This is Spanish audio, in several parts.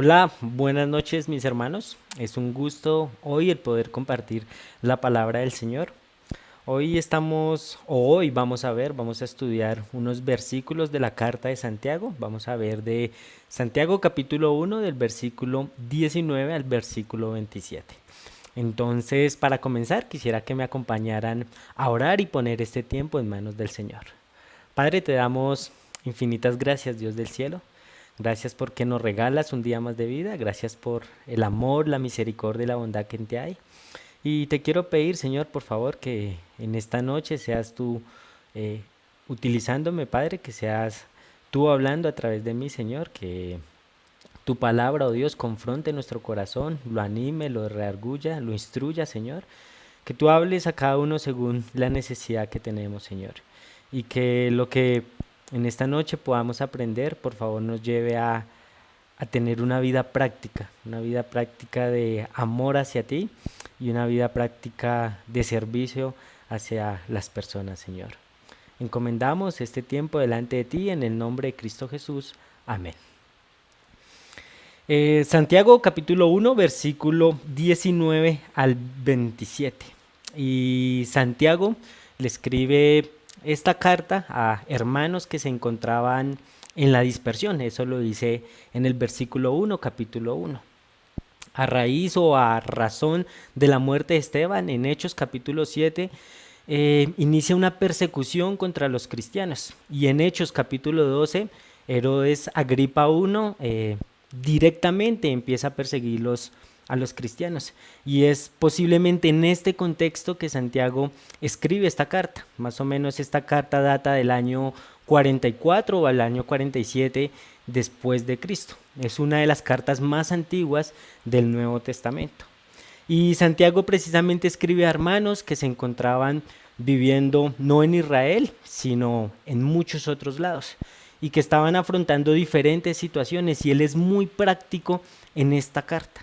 Hola, buenas noches mis hermanos. Es un gusto hoy el poder compartir la palabra del Señor. Hoy vamos a estudiar unos versículos de la carta de Santiago. Vamos a ver de Santiago capítulo 1 del versículo 19 al versículo 27. Entonces, para comenzar, quisiera que me acompañaran a orar y poner este tiempo en manos del Señor. Padre, te damos infinitas gracias, Dios del cielo. Gracias porque nos regalas un día más de vida. Gracias por el amor, la misericordia y la bondad que en ti hay. Y te quiero pedir, Señor, por favor, que en esta noche seas tú eh, utilizándome, Padre, que seas tú hablando a través de mí, Señor, que tu palabra, oh Dios, confronte nuestro corazón, lo anime, lo reargulla, lo instruya, Señor. Que tú hables a cada uno según la necesidad que tenemos, Señor. Y que lo que en esta noche podamos aprender, por favor, nos lleve a tener una vida práctica de amor hacia ti y una vida práctica de servicio hacia las personas, Señor. Encomendamos este tiempo delante de ti en el nombre de Cristo Jesús. Amén. Santiago capítulo 1, versículo 19 al 27. Y Santiago le escribe esta carta a hermanos que se encontraban en la dispersión. Eso lo dice en el versículo 1, capítulo 1. A raíz o a razón de la muerte de Esteban, en Hechos capítulo 7, inicia una persecución contra los cristianos. Y en Hechos capítulo 12, Herodes Agripa I directamente empieza a perseguirlos a los cristianos. Y es posiblemente en este contexto que Santiago escribe esta carta. Más o menos esta carta data del año 44 o al año 47 después de Cristo. Es una de las cartas más antiguas del Nuevo Testamento. Y Santiago precisamente escribe a hermanos que se encontraban viviendo no en Israel, sino en muchos otros lados, y que estaban afrontando diferentes situaciones, y él es muy práctico en esta carta.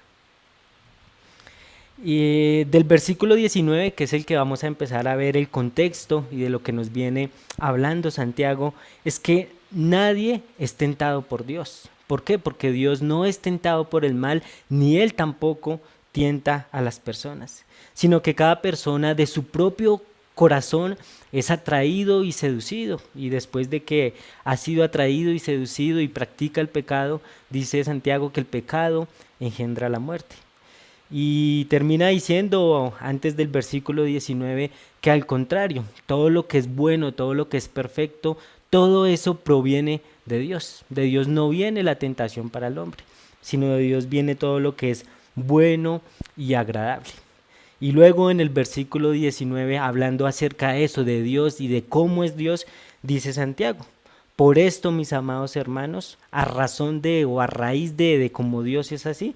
Y del versículo 19, que es el que vamos a empezar a ver el contexto y de lo que nos viene hablando Santiago, es que nadie es tentado por Dios. ¿Por qué? Porque Dios no es tentado por el mal, ni Él tampoco tienta a las personas, sino que cada persona de su propio corazón es atraído y seducido, y después de que ha sido atraído y seducido y practica el pecado, dice Santiago que el pecado engendra la muerte. Y termina diciendo antes del versículo 19 que al contrario, todo lo que es bueno, todo lo que es perfecto, todo eso proviene de Dios. De Dios no viene la tentación para el hombre, sino de Dios viene todo lo que es bueno y agradable. Y luego en el versículo 19, hablando acerca de eso, de Dios y de cómo es Dios, dice Santiago: por esto, mis amados hermanos, a razón de o a raíz de cómo Dios es así,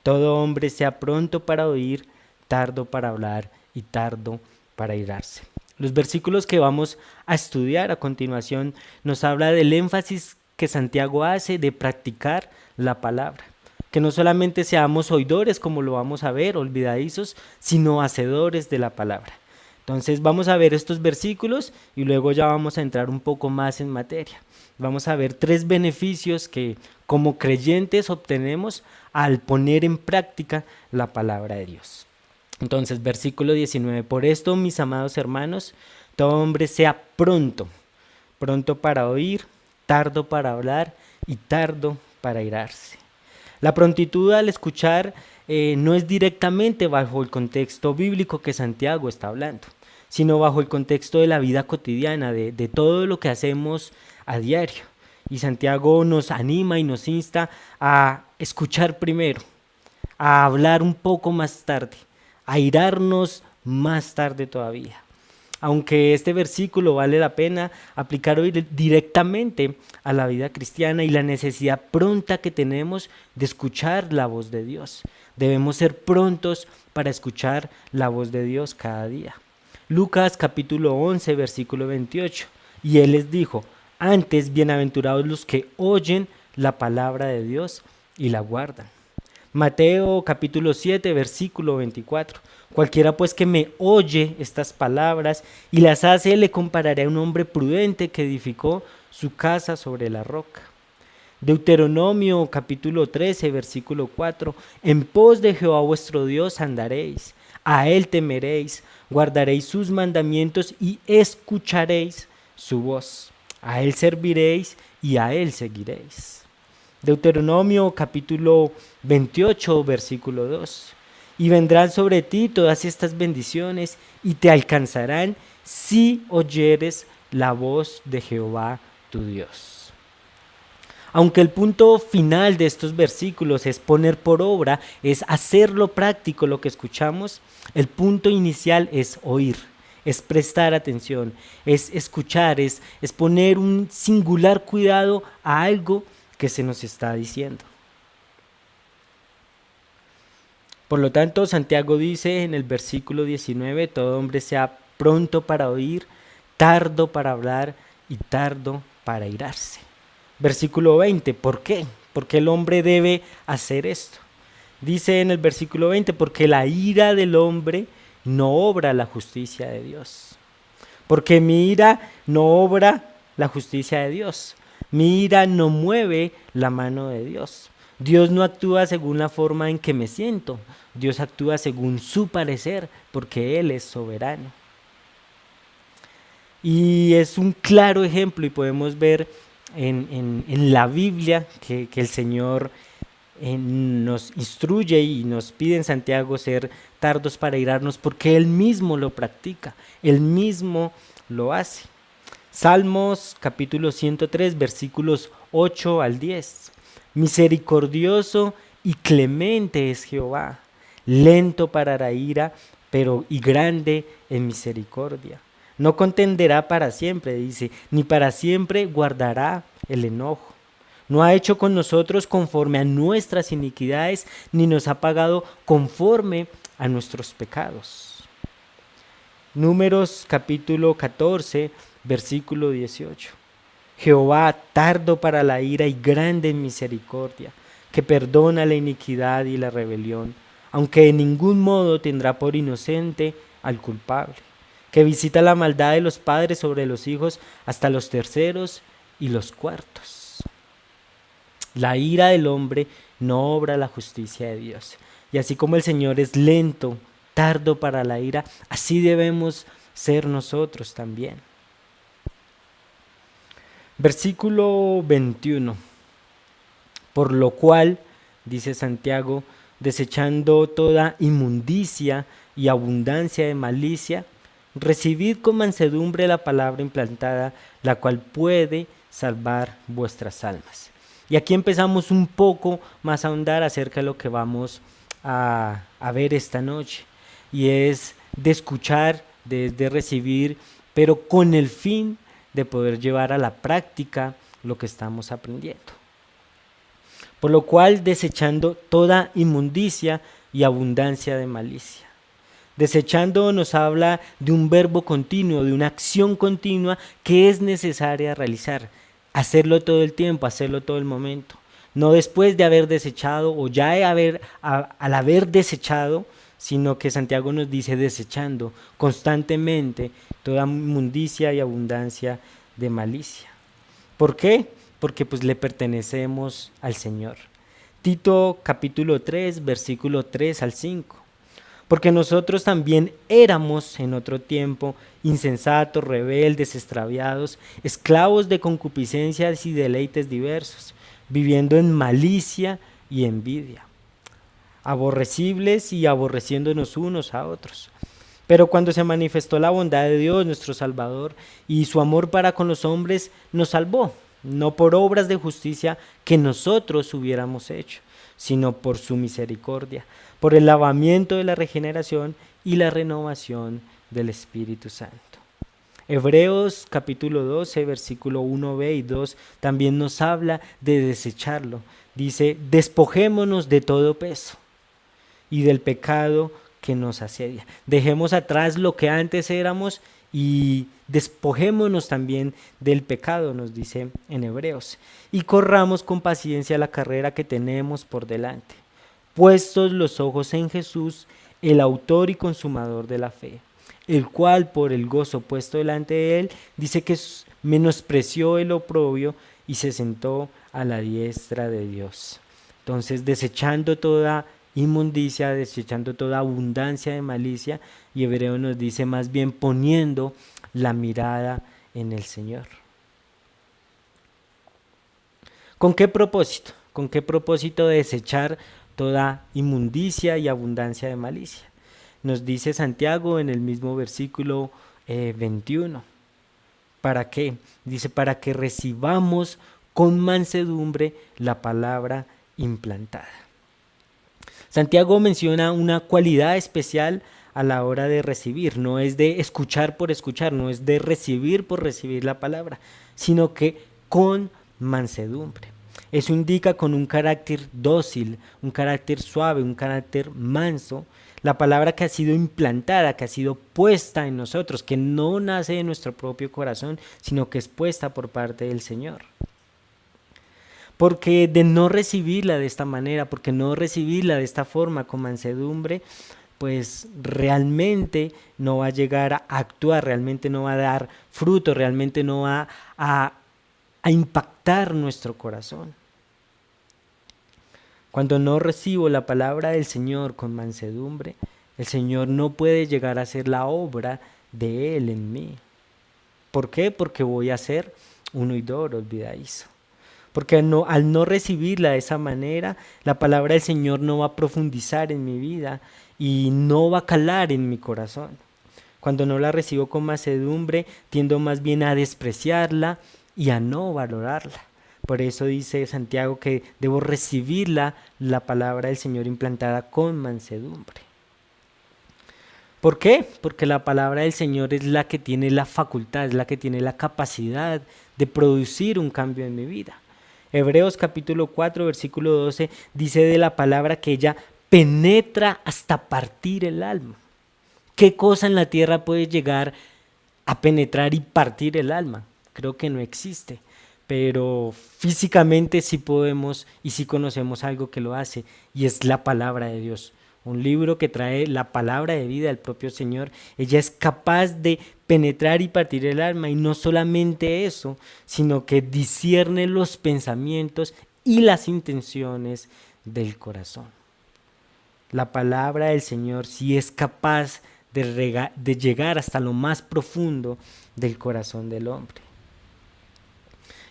todo hombre sea pronto para oír, tardo para hablar y tardo para irarse. Los versículos que vamos a estudiar a continuación nos habla del énfasis que Santiago hace de practicar la palabra. Que no solamente seamos oidores, como lo vamos a ver, olvidadizos, sino hacedores de la palabra. Entonces vamos a ver estos versículos y luego ya vamos a entrar un poco más en materia. Vamos a ver 3 beneficios que como creyentes obtenemos al poner en práctica la palabra de Dios. Entonces, versículo 19, por esto, mis amados hermanos, todo hombre sea pronto, pronto para oír, tardo para hablar y tardo para irarse. La prontitud al escuchar no es directamente bajo el contexto bíblico que Santiago está hablando, sino bajo el contexto de la vida cotidiana, de todo lo que hacemos a diario. Y Santiago nos anima y nos insta a escuchar primero, a hablar un poco más tarde, a irarnos más tarde todavía. Aunque este versículo vale la pena aplicar hoy directamente a la vida cristiana y la necesidad pronta que tenemos de escuchar la voz de Dios. Debemos ser prontos para escuchar la voz de Dios cada día. Lucas capítulo 11, versículo 28. Y él les dijo: antes, bienaventurados los que oyen la palabra de Dios y la guardan. Mateo capítulo 7, versículo 24. Cualquiera pues que me oye estas palabras y las hace, le compararé a un hombre prudente que edificó su casa sobre la roca. Deuteronomio capítulo 13, versículo 4, en pos de Jehová vuestro Dios andaréis, a él temeréis, guardaréis sus mandamientos y escucharéis su voz. A él serviréis y a él seguiréis. Deuteronomio capítulo 28, versículo 2. Y vendrán sobre ti todas estas bendiciones y te alcanzarán si oyeres la voz de Jehová tu Dios. Aunque el punto final de estos versículos es poner por obra, es hacerlo práctico lo que escuchamos, el punto inicial es oír, es prestar atención, es escuchar, es poner un singular cuidado a algo que se nos está diciendo. Por lo tanto, Santiago dice en el versículo 19, todo hombre sea pronto para oír, tardo para hablar y tardo para airarse. Versículo 20, ¿por qué? ¿Por qué el hombre debe hacer esto? Dice en el versículo 20, porque la ira del hombre no obra la justicia de Dios. Porque mi ira no obra la justicia de Dios. Mi ira no mueve la mano de Dios. Dios no actúa según la forma en que me siento. Dios actúa según su parecer, porque Él es soberano. Y es un claro ejemplo, y podemos ver en la Biblia que el Señor nos instruye y nos pide en Santiago ser tardos para irarnos, porque Él mismo lo practica, Él mismo lo hace. Salmos capítulo 103, versículos 8 al 10. Misericordioso y clemente es Jehová, lento para la ira, pero y grande en misericordia. No contenderá para siempre, dice, ni para siempre guardará el enojo. No ha hecho con nosotros conforme a nuestras iniquidades, ni nos ha pagado conforme a nuestros pecados. Números capítulo 14, versículo 18. Jehová tardo para la ira y grande en misericordia, que perdona la iniquidad y la rebelión, aunque de ningún modo tendrá por inocente al culpable, que visita la maldad de los padres sobre los hijos hasta los terceros y los cuartos. La ira del hombre no obra la justicia de Dios. Y así como el Señor es lento, tardo para la ira, así debemos ser nosotros también. Versículo 21. Por lo cual, dice Santiago, desechando toda inmundicia y abundancia de malicia, recibid con mansedumbre la palabra implantada, la cual puede salvar vuestras almas. Y aquí empezamos un poco más a ahondar acerca de lo que vamos a ver esta noche. Y es de escuchar, de recibir, pero con el fin de poder llevar a la práctica lo que estamos aprendiendo. Por lo cual, desechando toda inmundicia y abundancia de malicia. Desechando nos habla de un verbo continuo, de una acción continua que es necesaria realizar. Hacerlo todo el tiempo, hacerlo todo el momento. No después de haber desechado o ya al haber desechado, sino que Santiago nos dice desechando constantemente toda inmundicia y abundancia de malicia. ¿Por qué? Porque pues le pertenecemos al Señor. Tito capítulo 3, versículo 3 al 5. Porque nosotros también éramos en otro tiempo insensatos, rebeldes, extraviados, esclavos de concupiscencias y deleites diversos, viviendo en malicia y envidia, aborrecibles y aborreciéndonos unos a otros. Pero cuando se manifestó la bondad de Dios, nuestro Salvador, y su amor para con los hombres, nos salvó, no por obras de justicia que nosotros hubiéramos hecho, sino por su misericordia, por el lavamiento de la regeneración y la renovación del Espíritu Santo. Hebreos capítulo 12, versículo 1b y 2 también nos habla de desecharlo. Dice, despojémonos de todo peso y del pecado que nos asedia. Dejemos atrás lo que antes éramos y despojémonos también del pecado, nos dice en Hebreos, y corramos con paciencia la carrera que tenemos por delante, puestos los ojos en Jesús, el autor y consumador de la fe, el cual por el gozo puesto delante de él, dice que menospreció el oprobio y se sentó a la diestra de Dios. Entonces, desechando toda inmundicia, desechando toda abundancia de malicia, y Hebreo nos dice más bien poniendo la mirada en el Señor. ¿Con qué propósito? ¿Con qué propósito de desechar toda inmundicia y abundancia de malicia? Nos dice Santiago en el mismo versículo 21. ¿Para qué? Dice, para que recibamos con mansedumbre la palabra implantada. Santiago menciona una cualidad especial a la hora de recibir. No es de escuchar por escuchar, no es de recibir por recibir la palabra, sino que con mansedumbre. Eso indica con un carácter dócil, un carácter suave, un carácter manso. La palabra que ha sido implantada, que ha sido puesta en nosotros, que no nace de nuestro propio corazón, sino que es puesta por parte del Señor. Porque de no recibirla de esta manera, porque no recibirla de esta forma, con mansedumbre, pues realmente no va a llegar a actuar, realmente no va a dar fruto, realmente no va a impactar nuestro corazón. Cuando no recibo la palabra del Señor con mansedumbre, el Señor no puede llegar a hacer la obra de Él en mí. ¿Por qué? Porque voy a ser un oidor olvidadizo. Porque al no recibirla de esa manera, la palabra del Señor no va a profundizar en mi vida y no va a calar en mi corazón. Cuando no la recibo con mansedumbre, tiendo más bien a despreciarla y a no valorarla. Por eso dice Santiago que debo recibir la palabra del Señor implantada con mansedumbre. ¿Por qué? Porque la palabra del Señor es la que tiene la facultad, es la que tiene la capacidad de producir un cambio en mi vida. Hebreos capítulo 4, versículo 12 dice de la palabra que ella penetra hasta partir el alma. ¿Qué cosa en la tierra puede llegar a penetrar y partir el alma? Creo que no existe, pero físicamente sí podemos y sí conocemos algo que lo hace, y es la palabra de Dios. Un libro que trae la palabra de vida del propio Señor. Ella es capaz de penetrar y partir el alma, y no solamente eso, sino que discierne los pensamientos y las intenciones del corazón. La palabra del Señor sí es capaz de llegar hasta lo más profundo del corazón del hombre.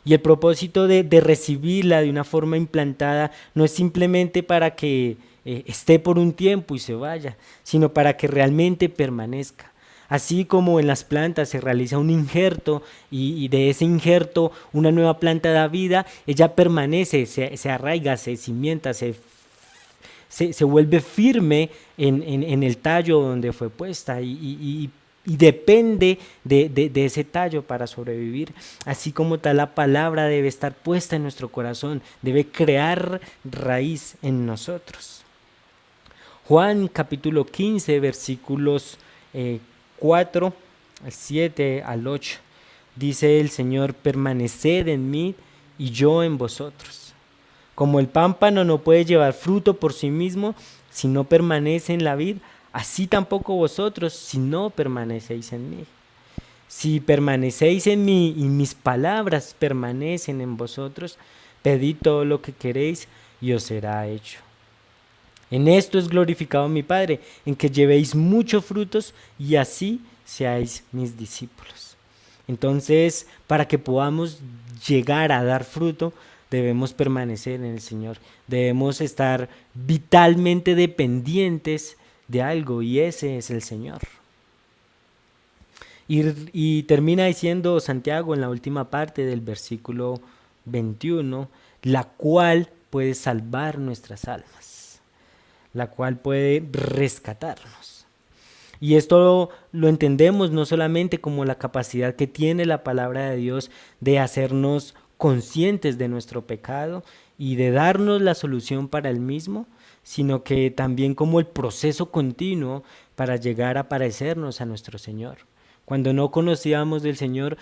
Y el propósito de recibirla de una forma implantada no es simplemente para que esté por un tiempo y se vaya, sino para que realmente permanezca. Así como en las plantas se realiza un injerto y de ese injerto una nueva planta da vida, ella permanece, se arraiga, se cimienta, se vuelve firme en el tallo donde fue puesta y depende de ese tallo para sobrevivir. Así como tal, la palabra debe estar puesta en nuestro corazón, debe crear raíz en nosotros. Juan capítulo 15, versículos 4 al 7 al 8, dice el Señor: permaneced en mí y yo en vosotros. Como el pámpano no puede llevar fruto por sí mismo si no permanece en la vid, así tampoco vosotros si no permanecéis en mí. Si permanecéis en mí y mis palabras permanecen en vosotros, pedid todo lo que queréis y os será hecho. En esto es glorificado mi Padre, en que llevéis muchos frutos y así seáis mis discípulos. Entonces, para que podamos llegar a dar fruto, debemos permanecer en el Señor. Debemos estar vitalmente dependientes de algo, y ese es el Señor. Y termina diciendo Santiago en la última parte del versículo 21, la cual puede salvar nuestras almas, la cual puede rescatarnos. Y esto lo entendemos no solamente como la capacidad que tiene la palabra de Dios de hacernos conscientes de nuestro pecado y de darnos la solución para el mismo, sino que también como el proceso continuo para llegar a parecernos a nuestro Señor. Cuando no conocíamos del Señor,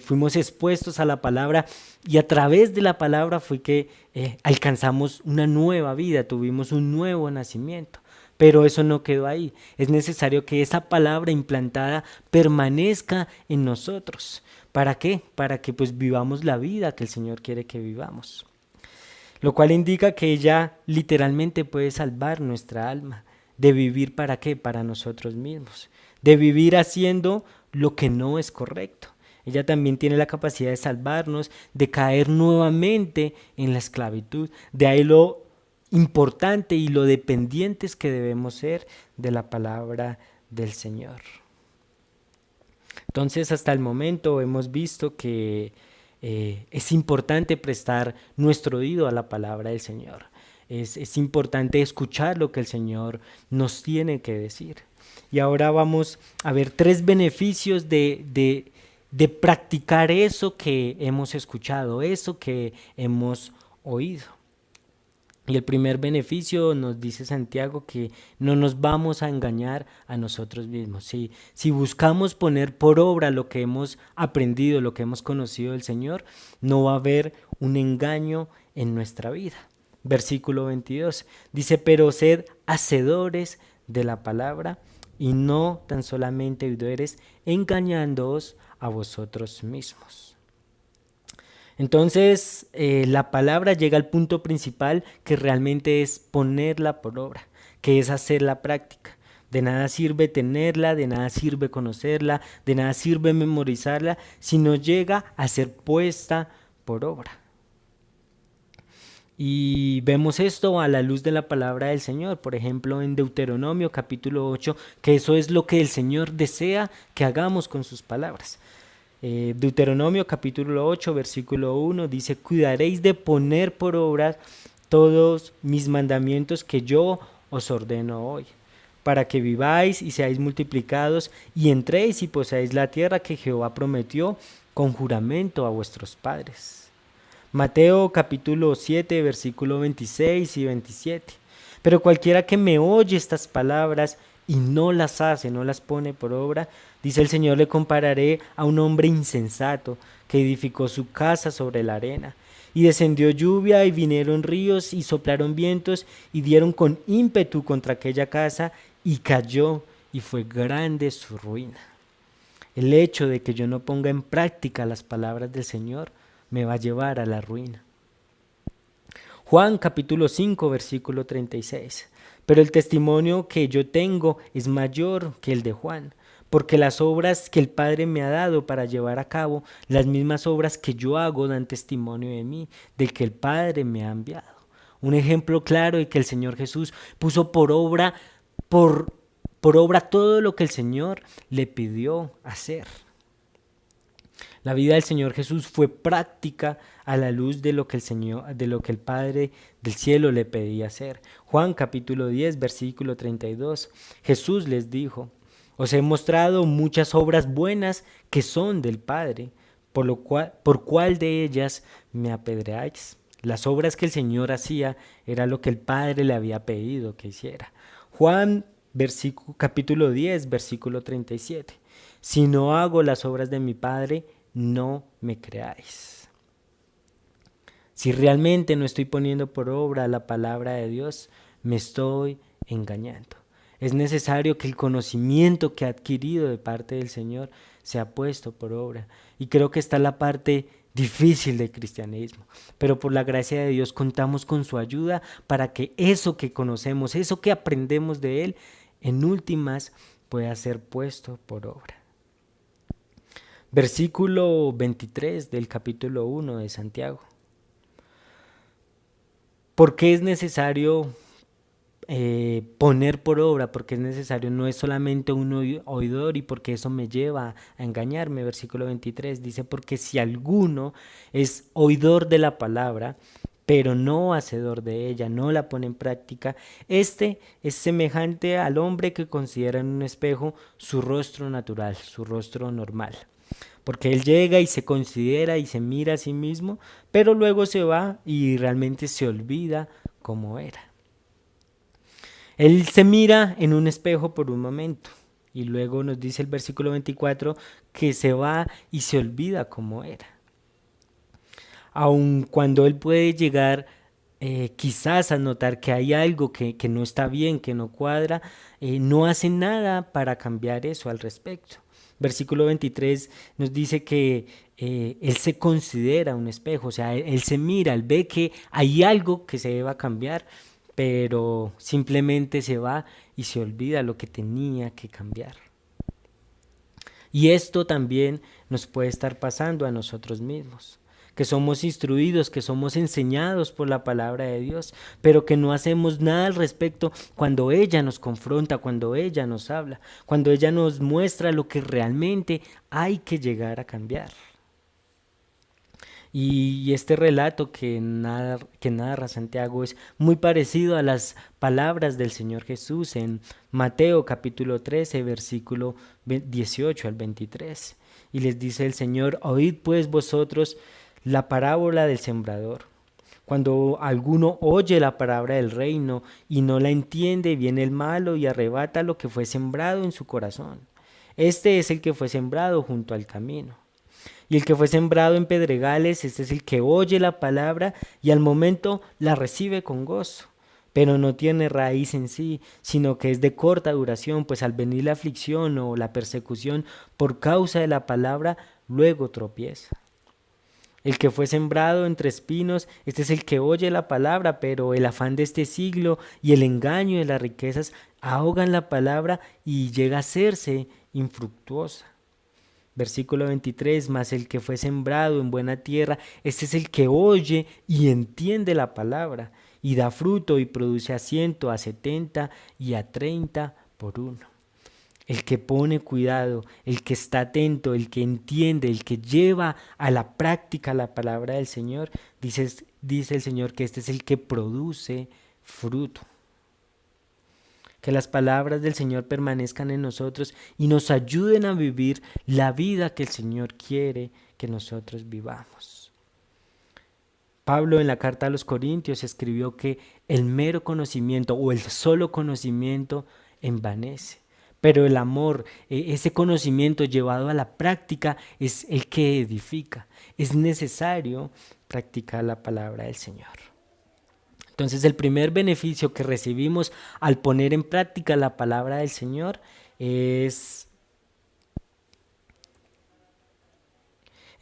fuimos expuestos a la palabra, y a través de la palabra fue que alcanzamos una nueva vida, tuvimos un nuevo nacimiento. Pero eso no quedó ahí. Es necesario que esa palabra implantada permanezca en nosotros. ¿Para qué? Para que pues vivamos la vida que el Señor quiere que vivamos. lo cual indica que ella literalmente puede salvar nuestra alma. ¿De vivir para qué? Para nosotros mismos. De vivir haciendo lo que no es correcto. Ella también tiene la capacidad de salvarnos, de caer nuevamente en la esclavitud. De ahí lo importante y lo dependientes que debemos ser de la palabra del Señor. Entonces, hasta el momento hemos visto que es importante prestar nuestro oído a la palabra del Señor. Es importante escuchar lo que el Señor nos tiene que decir. Y ahora vamos a ver 3 beneficios de practicar eso que hemos escuchado, eso que hemos oído. Y el primer beneficio nos dice Santiago que no nos vamos a engañar a nosotros mismos. Si buscamos poner por obra lo que hemos aprendido, lo que hemos conocido del Señor, no va a haber un engaño en nuestra vida. Versículo 22 dice, pero sed hacedores de la palabra y no tan solamente oidores, engañándoos a vosotros mismos. Entonces, la palabra llega al punto principal, que realmente es ponerla por obra, que es hacer la práctica. De nada sirve tenerla, de nada sirve conocerla, de nada sirve memorizarla, si no llega a ser puesta por obra. Y vemos esto a la luz de la palabra del Señor, por ejemplo en Deuteronomio capítulo 8, que eso es lo que el Señor desea que hagamos con sus palabras. Deuteronomio capítulo 8 versículo 1 dice, cuidaréis de poner por obra todos mis mandamientos que yo os ordeno hoy, para que viváis y seáis multiplicados y entréis y poseáis la tierra que Jehová prometió con juramento a vuestros padres. Mateo capítulo 7 versículo 26 y 27. Pero cualquiera que me oye estas palabras y no las hace, no las pone por obra, dice el Señor, le compararé a un hombre insensato que edificó su casa sobre la arena. Y descendió lluvia y vinieron ríos y soplaron vientos y dieron con ímpetu contra aquella casa y cayó y fue grande su ruina. El hecho de que yo no ponga en práctica las palabras del Señor me va a llevar a la ruina. Juan capítulo 5 versículo 36. Pero el testimonio que yo tengo es mayor que el de Juan, porque las obras que el Padre me ha dado para llevar a cabo, las mismas obras que yo hago dan testimonio de mí, del que el Padre me ha enviado. Un ejemplo claro de que el Señor Jesús puso por obra todo lo que el Señor le pidió hacer. La vida del Señor Jesús fue práctica a la luz de lo que el Padre del cielo le pedía hacer. Juan capítulo 10 versículo 32. Jesús les dijo, os he mostrado muchas obras buenas que son del Padre, ¿por cuál de ellas me apedreáis? Las obras que el Señor hacía era lo que el Padre le había pedido que hiciera. Juan capítulo 10 versículo 37. Si no hago las obras de mi Padre, no me creáis. Si realmente no estoy poniendo por obra la palabra de Dios, me estoy engañando. Es necesario que el conocimiento que he adquirido de parte del Señor sea puesto por obra. Y creo que está la parte difícil del cristianismo. Pero por la gracia de Dios contamos con su ayuda para que eso que conocemos, eso que aprendemos de Él, en últimas pueda ser puesto por obra. Versículo 23 del capítulo 1 de Santiago. ¿Por qué es necesario poner por obra? Porque es necesario, no es solamente un oidor, y porque eso me lleva a engañarme. Versículo 23 dice, porque si alguno es oidor de la palabra, pero no hacedor de ella, no la pone en práctica, este es semejante al hombre que considera en un espejo su rostro natural, su rostro normal. Porque él llega y se considera y se mira a sí mismo, pero luego se va y realmente se olvida cómo era. Él se mira en un espejo por un momento y luego nos dice el versículo 24 que se va y se olvida cómo era. Aun cuando él puede llegar quizás a notar que hay algo que no está bien, que no cuadra, no hace nada para cambiar eso al respecto. Versículo 23 nos dice que él se considera un espejo, o sea, él se mira, él ve que hay algo que se deba cambiar, pero simplemente se va y se olvida lo que tenía que cambiar. Y esto también nos puede estar pasando a nosotros mismos, que somos instruidos, que somos enseñados por la palabra de Dios, pero que no hacemos nada al respecto cuando ella nos confronta, cuando ella nos habla, cuando ella nos muestra lo que realmente hay que llegar a cambiar. Y este relato que narra Santiago es muy parecido a las palabras del Señor Jesús en Mateo capítulo 13, versículo 18 al 23. Y les dice el Señor: oíd pues vosotros la parábola del sembrador. Cuando alguno oye la palabra del reino y no la entiende, viene el malo y arrebata lo que fue sembrado en su corazón. Este es el que fue sembrado junto al camino. Y el que fue sembrado en pedregales, este es el que oye la palabra y al momento la recibe con gozo, pero no tiene raíz en sí, sino que es de corta duración, pues al venir la aflicción o la persecución por causa de la palabra, luego tropieza. El que fue sembrado entre espinos, este es el que oye la palabra, pero el afán de este siglo y el engaño de las riquezas ahogan la palabra y llega a hacerse infructuosa. Versículo 23, mas el que fue sembrado en buena tierra, este es el que oye y entiende la palabra, y da fruto y produce a 100, a 70 y a 30 por uno. El que pone cuidado, el que está atento, el que entiende, el que lleva a la práctica la palabra del Señor, dice el Señor que este es el que produce fruto. Que las palabras del Señor permanezcan en nosotros y nos ayuden a vivir la vida que el Señor quiere que nosotros vivamos. Pablo en la carta a los Corintios escribió que el mero conocimiento o el solo conocimiento envanece, pero el amor, ese conocimiento llevado a la práctica es el que edifica. Es necesario practicar la palabra del Señor. Entonces el primer beneficio que recibimos al poner en práctica la palabra del Señor es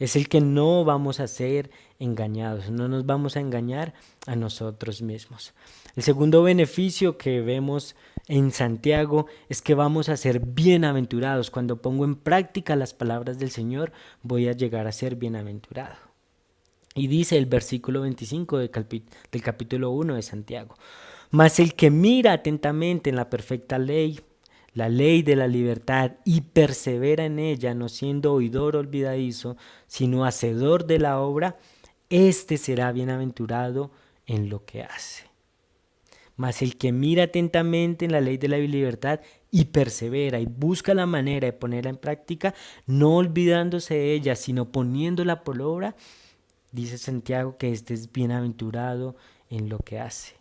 el que no vamos a ser engañados, no nos vamos a engañar a nosotros mismos. El segundo beneficio que vemos en Santiago es que vamos a ser bienaventurados. Cuando pongo en práctica las palabras del Señor, voy a llegar a ser bienaventurado. Y dice el versículo 25 del capítulo 1 de Santiago: mas el que mira atentamente en la perfecta ley, la ley de la libertad, y persevera en ella, no siendo oidor olvidadizo, sino hacedor de la obra, éste será bienaventurado en lo que hace. Mas el que mira atentamente en la ley de la libertad y persevera y busca la manera de ponerla en práctica, no olvidándose de ella, sino poniéndola por obra, dice Santiago que este es bienaventurado en lo que hace.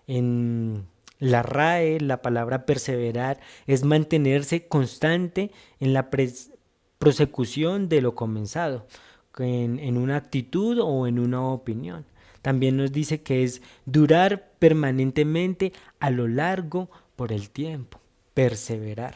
En la RAE, la palabra perseverar es mantenerse constante en la prosecución de lo comenzado, en una actitud o en una opinión. También nos dice que es durar permanentemente a lo largo por el tiempo, perseverar.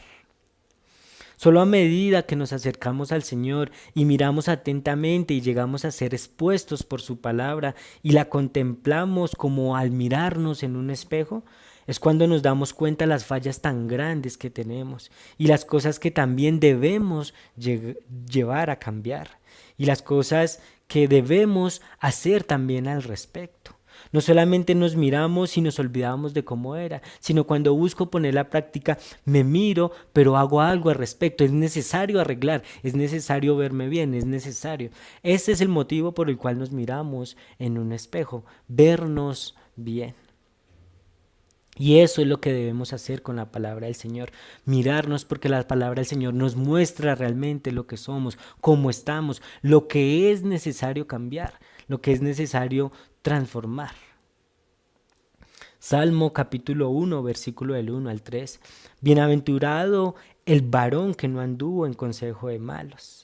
Solo a medida que nos acercamos al Señor y miramos atentamente y llegamos a ser expuestos por su palabra y la contemplamos como al mirarnos en un espejo, es cuando nos damos cuenta de las fallas tan grandes que tenemos y las cosas que también debemos llevar a cambiar y las cosas que debemos hacer también al respecto. No solamente nos miramos y nos olvidamos de cómo era, sino cuando busco poner la práctica, me miro, pero hago algo al respecto. Es necesario arreglar, es necesario verme bien, es necesario. Ese es el motivo por el cual nos miramos en un espejo, vernos bien. Y eso es lo que debemos hacer con la palabra del Señor, mirarnos, porque la palabra del Señor nos muestra realmente lo que somos, cómo estamos, lo que es necesario cambiar, lo que es necesario transformar. Salmo capítulo 1, versículo del 1 al 3. Bienaventurado el varón que no anduvo en consejo de malos,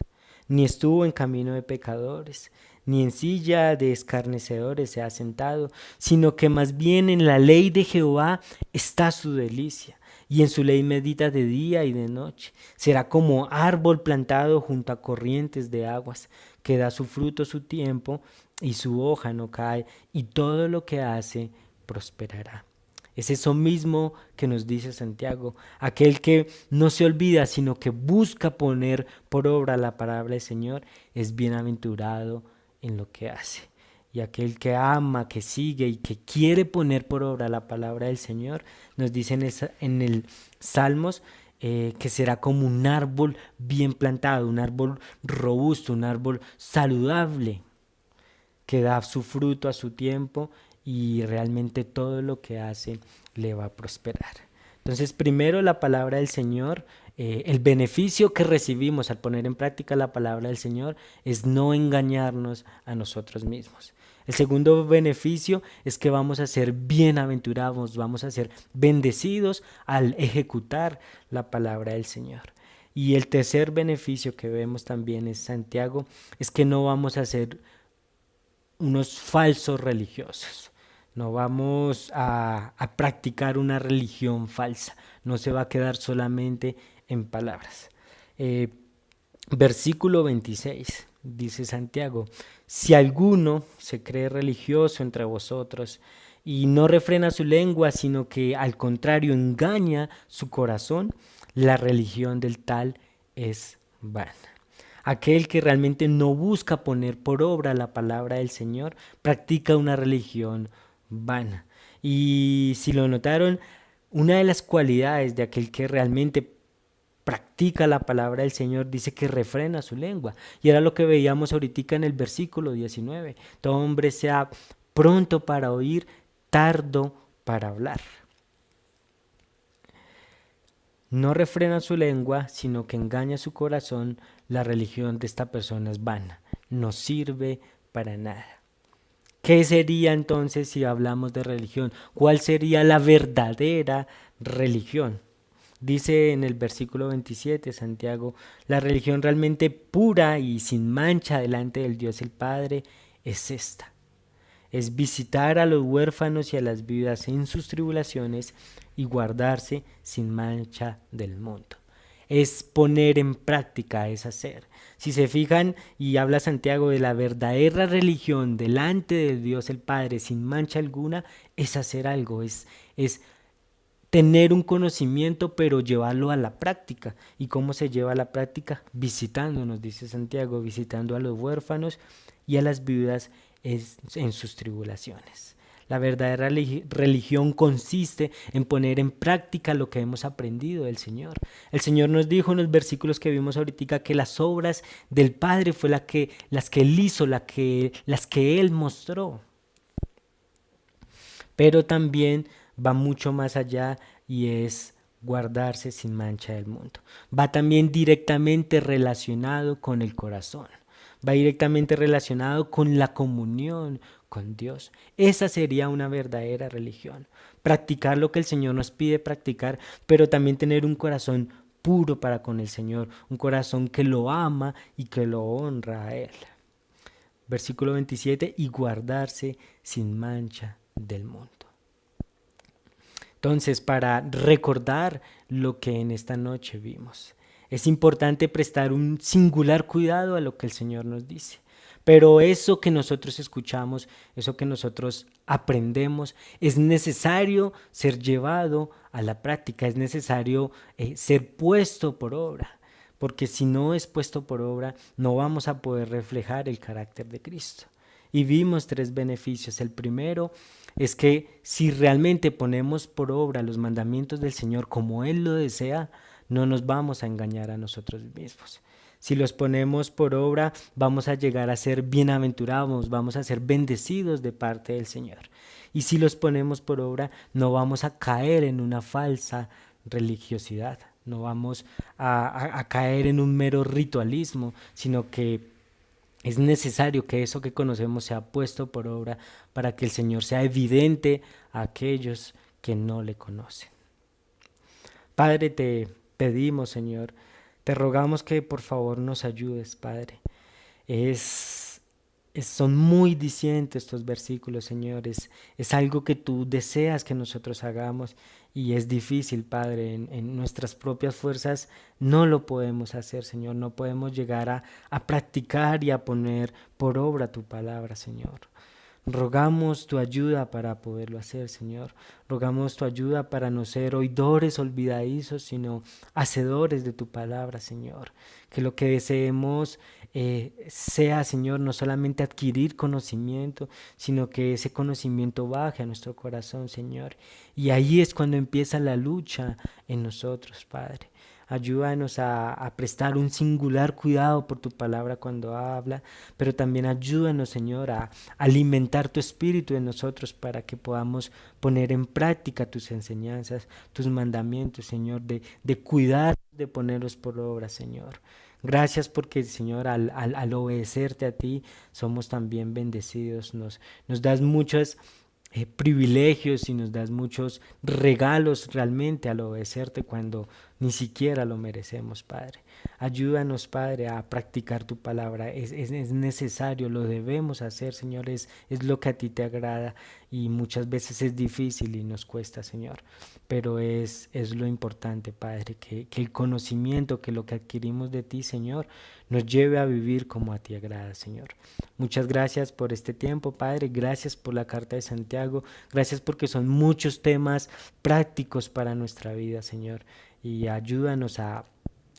ni estuvo en camino de pecadores, ni en silla de escarnecedores se ha sentado, sino que más bien en la ley de Jehová está su delicia, y en su ley medita de día y de noche. Será como árbol plantado junto a corrientes de aguas, que da su fruto a su tiempo y su hoja no cae, y todo lo que hace prosperará. Es eso mismo que nos dice Santiago, aquel que no se olvida, sino que busca poner por obra la palabra del Señor, es bienaventurado en lo que hace. Y aquel que ama, que sigue y que quiere poner por obra la palabra del Señor, nos dice en el Salmos que será como un árbol bien plantado, un árbol robusto, un árbol saludable, que da su fruto a su tiempo y realmente todo lo que hace le va a prosperar. Entonces, primero la palabra del Señor, el beneficio que recibimos al poner en práctica la palabra del Señor es no engañarnos a nosotros mismos. El segundo beneficio es que vamos a ser bienaventurados, vamos a ser bendecidos al ejecutar la palabra del Señor. Y el tercer beneficio que vemos también en Santiago es que no vamos a ser unos falsos religiosos. No vamos a practicar una religión falsa. No se va a quedar solamente en palabras. Eh, Versículo 26, dice Santiago, si alguno se cree religioso entre vosotros y no refrena su lengua, sino que al contrario engaña su corazón, la religión del tal es vana. Aquel que realmente no busca poner por obra la palabra del Señor, practica una religión vana. Y si lo notaron, una de las cualidades de aquel que realmente practica la palabra del Señor dice que refrena su lengua. Y era lo que veíamos ahorita en el versículo 19. Todo hombre sea pronto para oír, tardo para hablar. No refrena su lengua, sino que engaña su corazón. La religión de esta persona es vana, no sirve para nada. ¿Qué sería entonces si hablamos de religión? ¿Cuál sería la verdadera religión? Dice en el versículo 27 Santiago, la religión realmente pura y sin mancha delante del Dios el Padre es esta. Es visitar a los huérfanos y a las viudas en sus tribulaciones y guardarse sin mancha del mundo. Es poner en práctica, es hacer. Si se fijan y habla Santiago de la verdadera religión delante de Dios el Padre sin mancha alguna, es hacer algo, es tener un conocimiento pero llevarlo a la práctica. ¿Y cómo se lleva a la práctica? Visitando, nos dice Santiago, visitando a los huérfanos y a las viudas en sus tribulaciones. La verdadera religión consiste en poner en práctica lo que hemos aprendido del Señor. El Señor nos dijo en los versículos que vimos ahorita que las obras del Padre fue las que Él hizo, las que Él mostró. Pero también va mucho más allá y es guardarse sin mancha del mundo. Va también directamente relacionado con el corazón. Va directamente relacionado con la comunión con Dios. Esa sería una verdadera religión. Practicar lo que el Señor nos pide practicar, pero también tener un corazón puro para con el Señor, un corazón que lo ama y que lo honra a Él. Versículo 27, y guardarse sin mancha del mundo. Entonces, para recordar lo que en esta noche vimos, es importante prestar un singular cuidado a lo que el Señor nos dice. Pero eso que nosotros escuchamos, eso que nosotros aprendemos, es necesario ser llevado a la práctica, es necesario ser puesto por obra. Porque si no es puesto por obra, no vamos a poder reflejar el carácter de Cristo. Y vimos tres beneficios. El primero es que si realmente ponemos por obra los mandamientos del Señor como Él lo desea, no nos vamos a engañar a nosotros mismos. Si los ponemos por obra, vamos a llegar a ser bienaventurados, vamos a ser bendecidos de parte del Señor. Y si los ponemos por obra, no vamos a caer en una falsa religiosidad, no vamos a caer en un mero ritualismo, sino que es necesario que eso que conocemos sea puesto por obra para que el Señor sea evidente a aquellos que no le conocen. Padre, te pedimos, Señor, te rogamos que por favor nos ayudes, Padre. Son muy dicientes estos versículos, Señor. Es algo que tú deseas que nosotros hagamos y es difícil, Padre, en nuestras propias fuerzas no lo podemos hacer, Señor, no podemos llegar a practicar y a poner por obra tu palabra, Señor. Rogamos tu ayuda para poderlo hacer, Señor. Rogamos tu ayuda para no ser oidores olvidadizos, sino hacedores de tu palabra, Señor. Que lo que deseemos sea, Señor, no solamente adquirir conocimiento, sino que ese conocimiento baje a nuestro corazón, Señor. Y ahí es cuando empieza la lucha en nosotros, Padre. Ayúdanos a prestar un singular cuidado por tu palabra cuando habla, pero también ayúdanos, Señor, a alimentar tu espíritu en nosotros para que podamos poner en práctica tus enseñanzas, tus mandamientos, Señor, de cuidar, de ponerlos por obra, Señor. Gracias porque, Señor, al obedecerte a ti, somos también bendecidos. Nos das muchas privilegios y nos das muchos regalos realmente al obedecerte cuando ni siquiera lo merecemos, Padre. Ayúdanos, Padre, a practicar tu palabra. Es necesario, lo debemos hacer, Señor. Es lo que a ti te agrada y muchas veces es difícil y nos cuesta, Señor. Pero es lo importante, Padre, que el conocimiento, que lo que adquirimos de ti, Señor, nos lleve a vivir como a ti agrada, Señor. Muchas gracias por este tiempo, Padre. Gracias por la carta de Santiago. Gracias porque son muchos temas prácticos para nuestra vida, Señor. Y ayúdanos a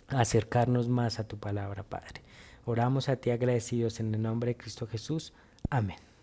acercarnos más a tu palabra, Padre. Oramos a ti agradecidos en el nombre de Cristo Jesús. Amén.